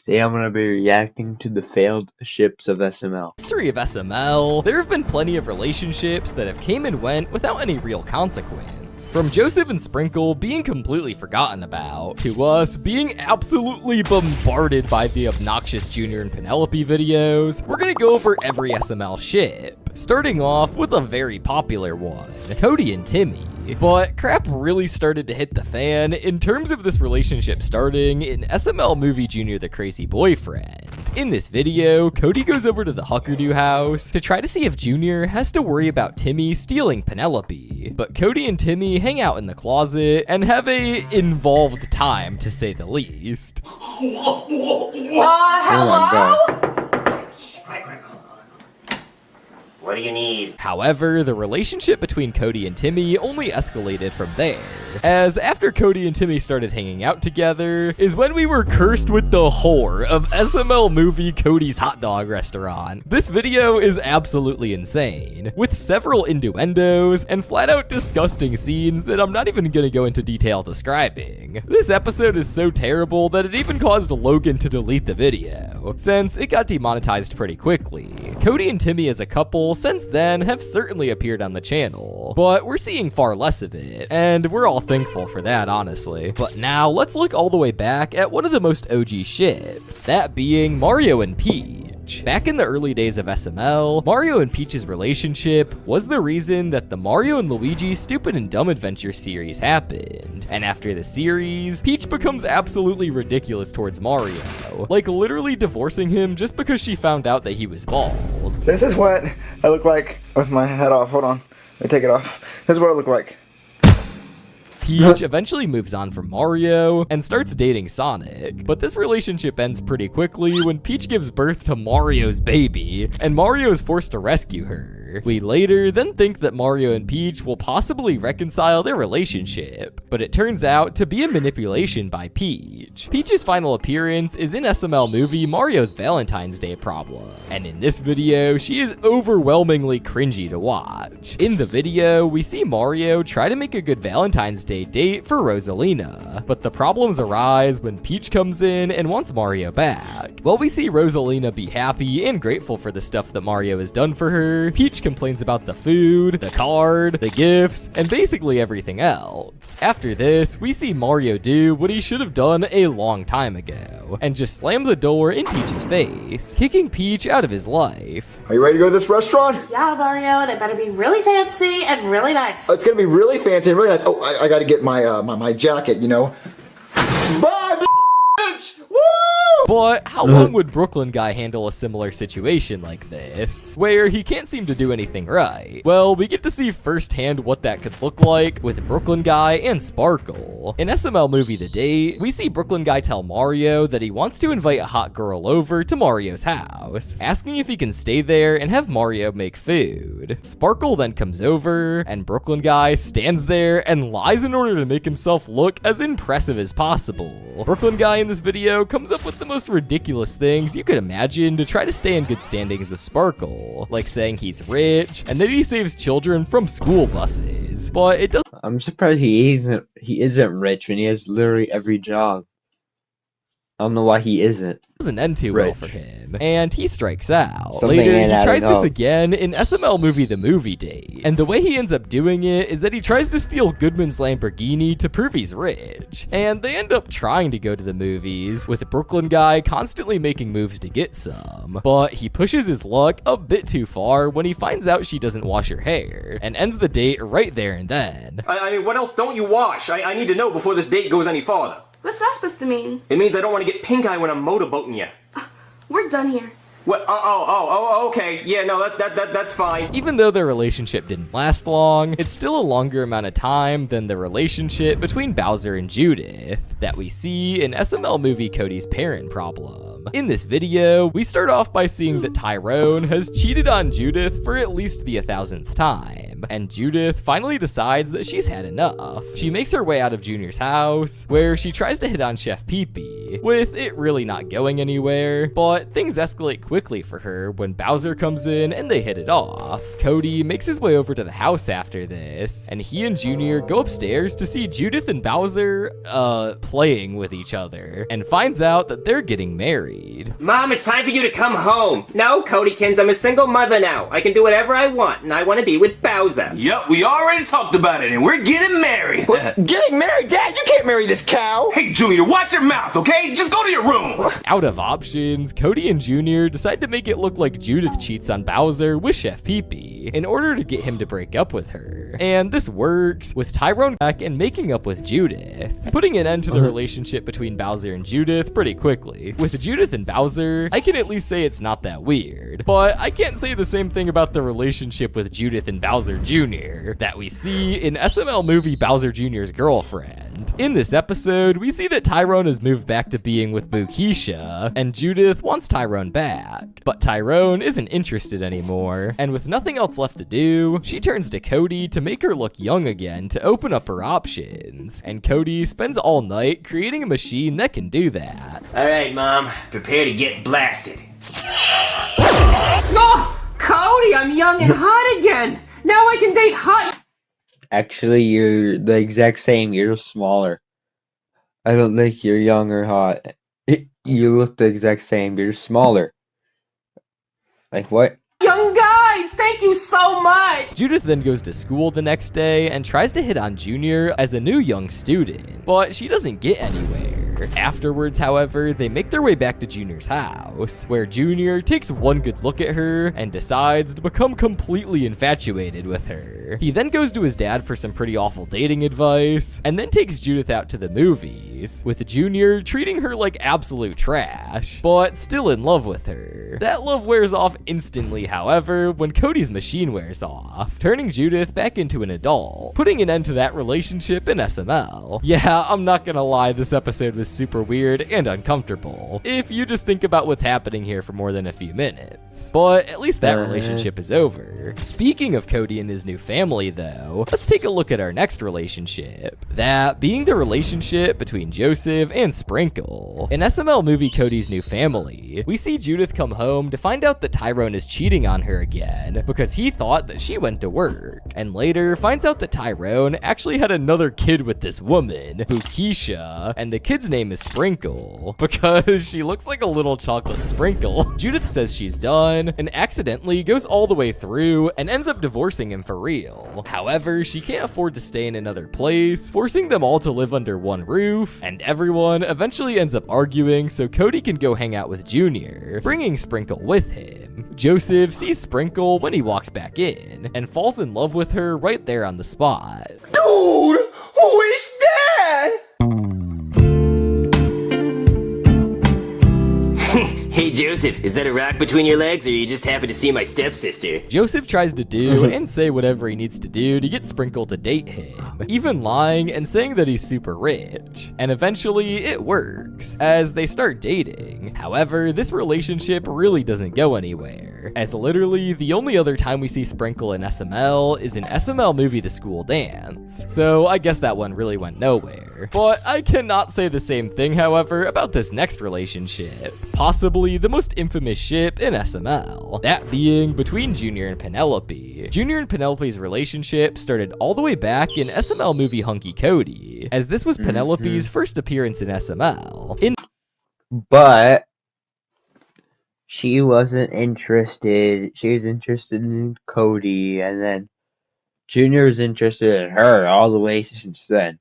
Today I'm going to be reacting to the failed ships of SML. History of SML, there have been plenty of relationships that have came and went without any real consequence. From Joseph and Sprinkle being completely forgotten about, to us being absolutely bombarded by the obnoxious Junior and Penelope videos, we're gonna go over every SML ship, starting off with a very popular one, Cody and Timmy. But crap really started to hit the fan in terms of this relationship starting in SML movie Junior the Crazy Boyfriend. In this video, Cody goes over to the Huckerdoo house to try to see if Junior has to worry about Timmy stealing Penelope. But Cody and Timmy hang out in the closet and have a involved time, to say the least. Hello? What do you need? However, the relationship between Cody and Timmy only escalated from there, as after Cody and Timmy started hanging out together is when we were cursed with the horror of SML movie Cody's Hot Dog Restaurant. This video is absolutely insane, with several innuendos and flat out disgusting scenes that I'm not even gonna go into detail describing. This episode is so terrible that it even caused Logan to delete the video, since it got demonetized pretty quickly. Cody and Timmy as a couple since then have certainly appeared on the channel, but we're seeing far less of it, and we're all thankful for that, honestly. But now let's look all the way back at one of the most OG ships, that being Mario and Peach. Back in the early days of SML, Mario and Peach's relationship was the reason that the Mario and Luigi Stupid and Dumb Adventure series happened. And after the series, Peach becomes absolutely ridiculous towards Mario, like literally divorcing him just because she found out that he was bald. This is what I look like with my head off. Hold on. Let me take it off. This is what I look like. Peach eventually moves on from Mario and starts dating Sonic, but this relationship ends pretty quickly when Peach gives birth to Mario's baby, and Mario is forced to rescue her. We later then think that Mario and Peach will possibly reconcile their relationship, but it turns out to be a manipulation by Peach. Peach's final appearance is in SML movie Mario's Valentine's Day Problem, and in this video, she is overwhelmingly cringy to watch. In the video, we see Mario try to make a good Valentine's Day date for Rosalina, but the problems arise when Peach comes in and wants Mario back. While we see Rosalina be happy and grateful for the stuff that Mario has done for her, Peach complains about the food, the card, the gifts, and basically everything else. After this, we see Mario do what he should have done a long time ago, and just slam the door in Peach's face, kicking Peach out of his life. Are you ready to go to this restaurant? Yeah, Mario, and it better be really fancy and really nice. It's gonna be really fancy and really nice. Oh, I gotta get my my jacket, you know. Bye, bitch! Woo! But how long would Brooklyn Guy handle a similar situation like this, where he can't seem to do anything right? Well, we get to see firsthand what that could look like with Brooklyn Guy and Sparkle. In SML movie The Date, we see Brooklyn Guy tell Mario that he wants to invite a hot girl over to Mario's house, asking if he can stay there and have Mario make food. Sparkle then comes over, and Brooklyn Guy stands there and lies in order to make himself look as impressive as possible. Brooklyn Guy in this video comes up with the most ridiculous things you could imagine to try to stay in good standings with Sparkle, like saying he's rich and that he saves children from school buses. But it doesn't. I'm surprised he isn't rich when he has literally every job. I don't know why he isn't. Doesn't end too well for him, and he strikes out. Something Later, ain't he tries adding this up. again in SML movie The Movie Date, and the way he ends up doing it is that he tries to steal Goodman's Lamborghini to prove he's rich, and they end up trying to go to the movies, with Brooklyn Guy constantly making moves to get some, but he pushes his luck a bit too far when he finds out she doesn't wash her hair, and ends the date right there and then. I mean, what else don't you wash? I need to know before this date goes any farther. What's that supposed to mean? It means I don't want to get pink eye when I'm motorboating you. We're done here. What? Okay. Yeah, no, that's fine. Even though their relationship didn't last long, it's still a longer amount of time than the relationship between Bowser and Judith that we see in SML movie Cody's Parent Problem. In this video, we start off by seeing that Tyrone has cheated on Judith for at least the 1000th time. him, and Judith finally decides that she's had enough. She makes her way out of Junior's house, where she tries to hit on Chef Pee-Pee, with it really not going anywhere, but things escalate quickly for her when Bowser comes in and they hit it off. Cody makes his way over to the house after this, and he and Junior go upstairs to see Judith and Bowser, playing with each other, and finds out that they're getting married. Mom, it's time for you to come home. No, Codykins, I'm a single mother now. I can do whatever I want, and I want to be with Bowser. Yup, we already talked about it, and we're getting married. Getting married, Dad? You can't marry this cow. Hey, Junior, watch your mouth, okay? Just go to your room. Out of options, Cody and Junior decide to make it look like Judith cheats on Bowser with Chef Pee-Pee in order to get him to break up with her. And this works, with Tyrone back and making up with Judith, putting an end to the relationship between Bowser and Judith pretty quickly. With Judith and Bowser, I can at least say it's not that weird, but I can't say the same thing about the relationship with Judith and Bowser Jr. that we see in SML movie Bowser Jr.'s girlfriend. In this episode, we see that Tyrone has moved back to being with Keisha, and Judith wants Tyrone back. But Tyrone isn't interested anymore, and with nothing else left to do, she turns to Cody to make her look young again to open up her options. And Cody spends all night creating a machine that can do that. Alright, Mom, prepare to get blasted. Oh, Cody, I'm young and hot again. Now I can date hot. Actually, you're the exact same. You're smaller. I don't think you're young or hot. You look the exact same. You're smaller. Like what? Young guys, thank you so much. Judith then goes to school the next day and tries to hit on Junior as a new young student, but she doesn't get anywhere. Afterwards, however, they make their way back to Junior's house, where Junior takes one good look at her and decides to become completely infatuated with her. He then goes to his dad for some pretty awful dating advice, and then takes Judith out to the movies, with Junior treating her like absolute trash, but still in love with her. That love wears off instantly, however, when Cody's machine wears off, turning Judith back into an adult, putting an end to that relationship in SML. Yeah, I'm not gonna lie, this episode was super weird and uncomfortable, if you just think about what's happening here for more than a few minutes. But at least that relationship is over. Speaking of Cody and his new family, though, let's take a look at our next relationship. That being the relationship between Joseph and Sprinkle. In SML movie Cody's New Family, we see Judith come home to find out that Tyrone is cheating on her again because he thought that she went to work, and later finds out that Tyrone actually had another kid with this woman, Keisha, and the kid's name is Sprinkle because she looks like a little chocolate sprinkle. Judith says she's done and accidentally goes all the way through and ends up divorcing him for real. However, she can't afford to stay in another place, forcing them all to live under one roof, and everyone eventually ends up arguing so Cody can go hang out with Junior, bringing Sprinkle with him. Joseph sees Sprinkle when he walks back in and falls in love with her right there on the spot. Dude, who is that? Hey, Joseph, is that a rock between your legs, or you just happen to see my stepsister? Joseph tries to do and say whatever he needs to do to get Sprinkle to date him, even lying and saying that he's super rich. And eventually, it works, as they start dating. However, this relationship really doesn't go anywhere, as literally the only other time we see Sprinkle in SML is in SML movie The School Dance. So I guess that one really went nowhere. But I cannot say the same thing, however, about this next relationship. Possibly the most infamous ship in SML, that being between Junior and Penelope. Junior and Penelope's relationship started all the way back in SML movie Hunky Cody, as this was Penelope's first appearance in SML. But she wasn't interested. She was interested in Cody, and then Junior was interested in her all the way since then.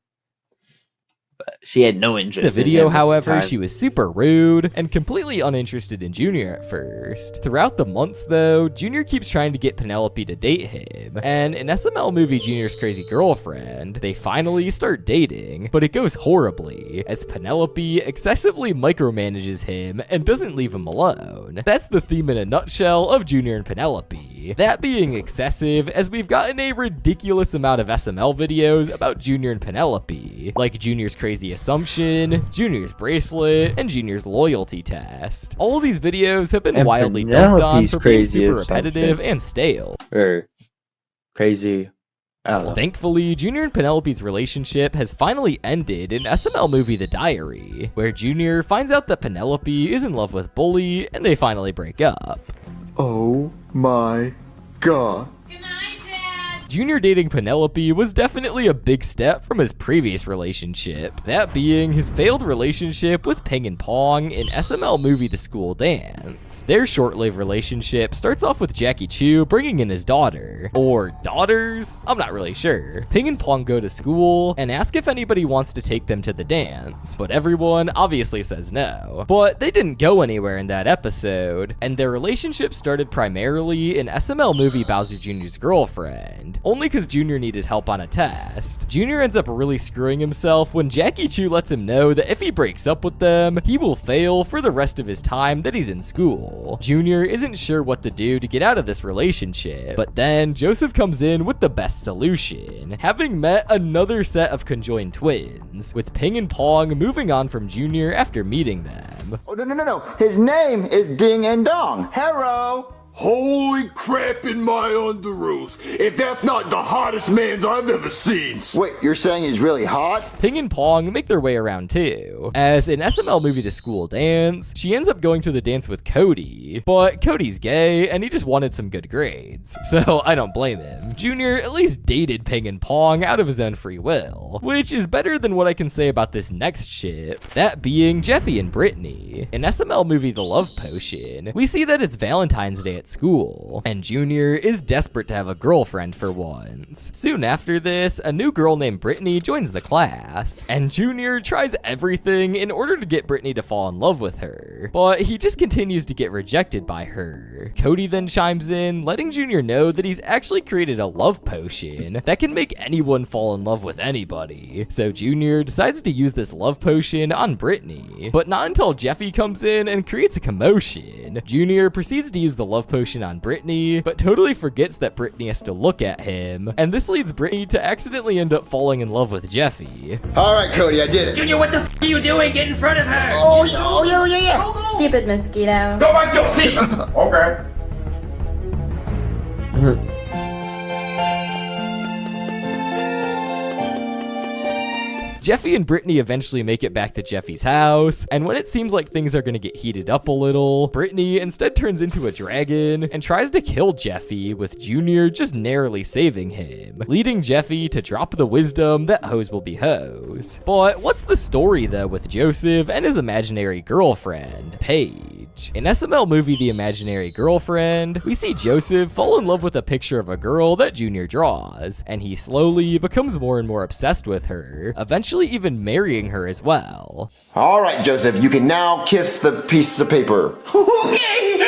But she had no interest In the video, in him however, at the she was super rude and completely uninterested in Junior at first. Throughout the months, though, Junior keeps trying to get Penelope to date him, and in SML movie Junior's Crazy Girlfriend, they finally start dating, but it goes horribly, as Penelope excessively micromanages him and doesn't leave him alone. That's the theme in a nutshell of Junior and Penelope. That being excessive, as we've gotten a ridiculous amount of SML videos about Junior and Penelope, like Junior's Crazy Assumption, Junior's Bracelet, and Junior's Loyalty Test. All of these videos have been And wildly dumped on Penelope's for being Crazy super repetitive Assumption. and stale. crazy. I don't know. Thankfully, Junior and Penelope's relationship has finally ended in SML movie The Diary, where Junior finds out that Penelope is in love with Bully, and they finally break up. Oh my god. Junior dating Penelope was definitely a big step from his previous relationship, that being his failed relationship with Ping and Pong in SML movie The School Dance. Their short-lived relationship starts off with Jackie Chu bringing in his daughter, or daughters? I'm not really sure. Ping and Pong go to school and ask if anybody wants to take them to the dance, but everyone obviously says no. But they didn't go anywhere in that episode, and their relationship started primarily in SML movie Bowser Jr.'s Girlfriend, only because Junior needed help on a test. Junior ends up really screwing himself when Jackie Chu lets him know that if he breaks up with them, he will fail for the rest of his time that he's in school. Junior isn't sure what to do to get out of this relationship, but then Joseph comes in with the best solution, having met another set of conjoined twins, with Ping and Pong moving on from Junior after meeting them. Oh, no. His name is Ding and Dong. Hello. Holy crap in my underoos. If that's not the hottest mans I've ever seen. Wait, you're saying he's really hot? Ping and Pong make their way around too, as in SML movie The School Dance, she ends up going to the dance with Cody, but Cody's gay and he just wanted some good grades, so I don't blame him. Junior at least dated Ping and Pong out of his own free will, which is better than what I can say about this next ship, that being Jeffy and Brittany. In SML movie The Love Potion, we see that it's Valentine's Day at school, and Junior is desperate to have a girlfriend for once. Soon after this, a new girl named Brittany joins the class, and Junior tries everything in order to get Brittany to fall in love with her, but he just continues to get rejected by her. Cody then chimes in, letting Junior know that he's actually created a love potion that can make anyone fall in love with anybody. So Junior decides to use this love potion on Brittany, but not until Jeffy comes in and creates a commotion. Junior proceeds to use the love potion on Brittany, but totally forgets that Brittany has to look at him, and this leads Brittany to accidentally end up falling in love with Jeffy. All right, Cody, I did it. Junior, what the f are you doing? Get in front of her! Oh, yeah. Stupid mosquito. Go back to your seat. Okay. Jeffy and Brittany eventually make it back to Jeffy's house, and when it seems like things are gonna get heated up a little, Brittany instead turns into a dragon and tries to kill Jeffy, with Junior just narrowly saving him, leading Jeffy to drop the wisdom that hoes will be hoes. But what's the story though with Joseph and his imaginary girlfriend, Paige? In SML movie The Imaginary Girlfriend, we see Joseph fall in love with a picture of a girl that Junior draws, and he slowly becomes more and more obsessed with her, eventually even marrying her as well. All right, Joseph, you can now kiss the piece of paper. Okay.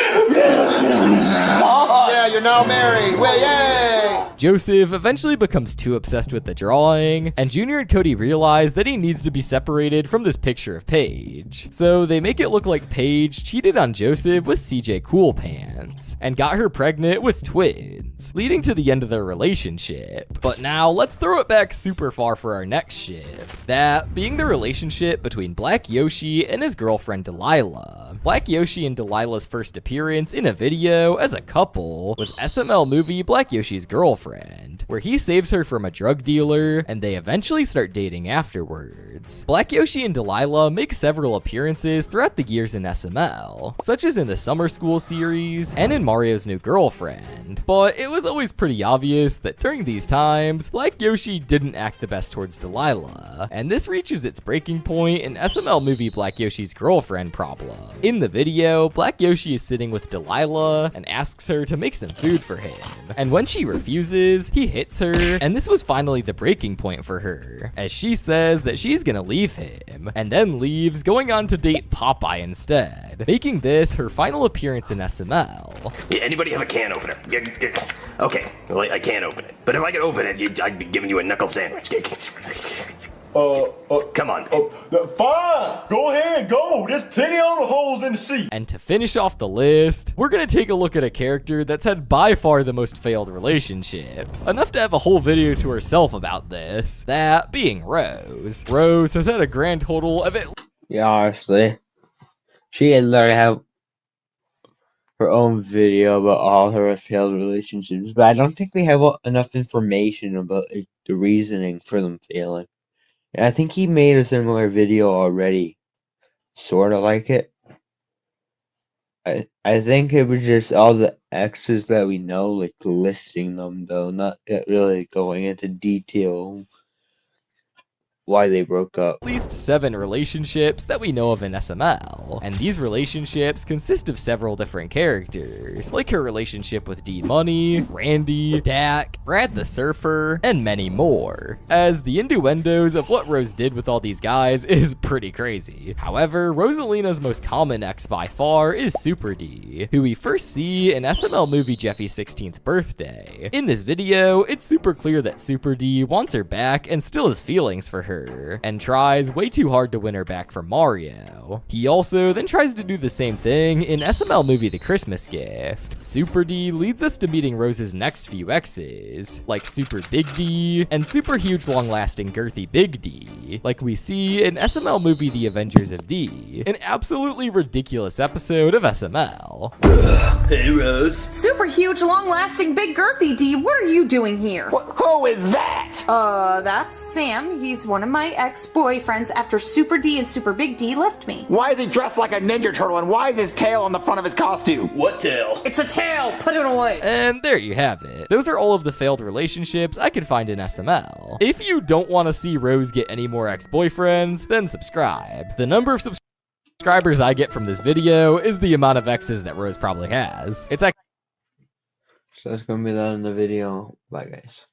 Yeah, you're now married. Way, yay! Joseph eventually becomes too obsessed with the drawing, and Junior and Cody realize that he needs to be separated from this picture of Paige. So they make it look like Paige cheated on Joseph with CJ Cool Pants, and got her pregnant with twins, leading to the end of their relationship. But now let's throw it back super far for our next ship, that being the relationship between Black Yoshi and his girlfriend Delilah. Black Yoshi and Delilah's first appearance in a video as a couple was SML movie Black Yoshi's Girlfriend, where he saves her from a drug dealer, and they eventually start dating afterwards. Black Yoshi and Delilah make several appearances throughout the years in SML, such as in the Summer School series and in Mario's New Girlfriend, but it was always pretty obvious that during these times, Black Yoshi didn't act the best towards Delilah, and this reaches its breaking point in SML movie Black Yoshi's Girlfriend problem. In the video, Black Yoshi is sitting with Delilah and asks her to make some food for him, and when she refuses, he hits her, and this was finally the breaking point for her, as she says that she's gonna leave him, and then leaves, going on to date Popeye instead, making this her final appearance in SML. Yeah, anybody have a can opener? Okay, well, I can't open it. But if I could open it, I'd be giving you a knuckle sandwich. Come on. Fine. Go ahead, go. There's plenty of other holes in the seat. And to finish off the list, we're gonna take a look at a character that's had by far the most failed relationships. Enough to have a whole video to herself about this, that being Rose. Rose has had a grand total of it. Yeah, honestly. She had literally have her own video about all her failed relationships, but I don't think we have enough information about like, the reasoning for them failing. And I think he made a similar video already, sort of like it. I think it was just all the exes that we know, like listing them though, not really going into detail why they broke up. At least 7 relationships that we know of in SML, and these relationships consist of several different characters, like her relationship with D-Money, Randy, Dak, Brad the Surfer, and many more, as the innuendos of what Rose did with all these guys is pretty crazy. However, Rosalina's most common ex by far is Super D, who we first see in SML movie Jeffy's 16th birthday. In this video, it's super clear that Super D wants her back and still has feelings for her, and tries way too hard to win her back from Mario. He also then tries to do the same thing in SML movie The Christmas Gift. Super D leads us to meeting Rose's next few exes, like Super Big D, and super huge long-lasting girthy Big D, like we see in SML movie The Avengers of D, an absolutely ridiculous episode of SML. Hey, Rose. Super huge, long-lasting, big girthy D, what are you doing here? Who is that? That's Sam. He's one of my ex-boyfriends after Super D and Super Big D left me. Why is he dressed like a Ninja Turtle and why is his tail on the front of his costume? What tail? It's a tail! Put it away! And there you have it. Those are all of the failed relationships I could find in SML. If you don't want to see Rose get any more ex-boyfriends, then subscribe. The number of subscribers I get from this video is the amount of exes that Rose probably has. It's actually So that's gonna be that in the video. Bye, guys.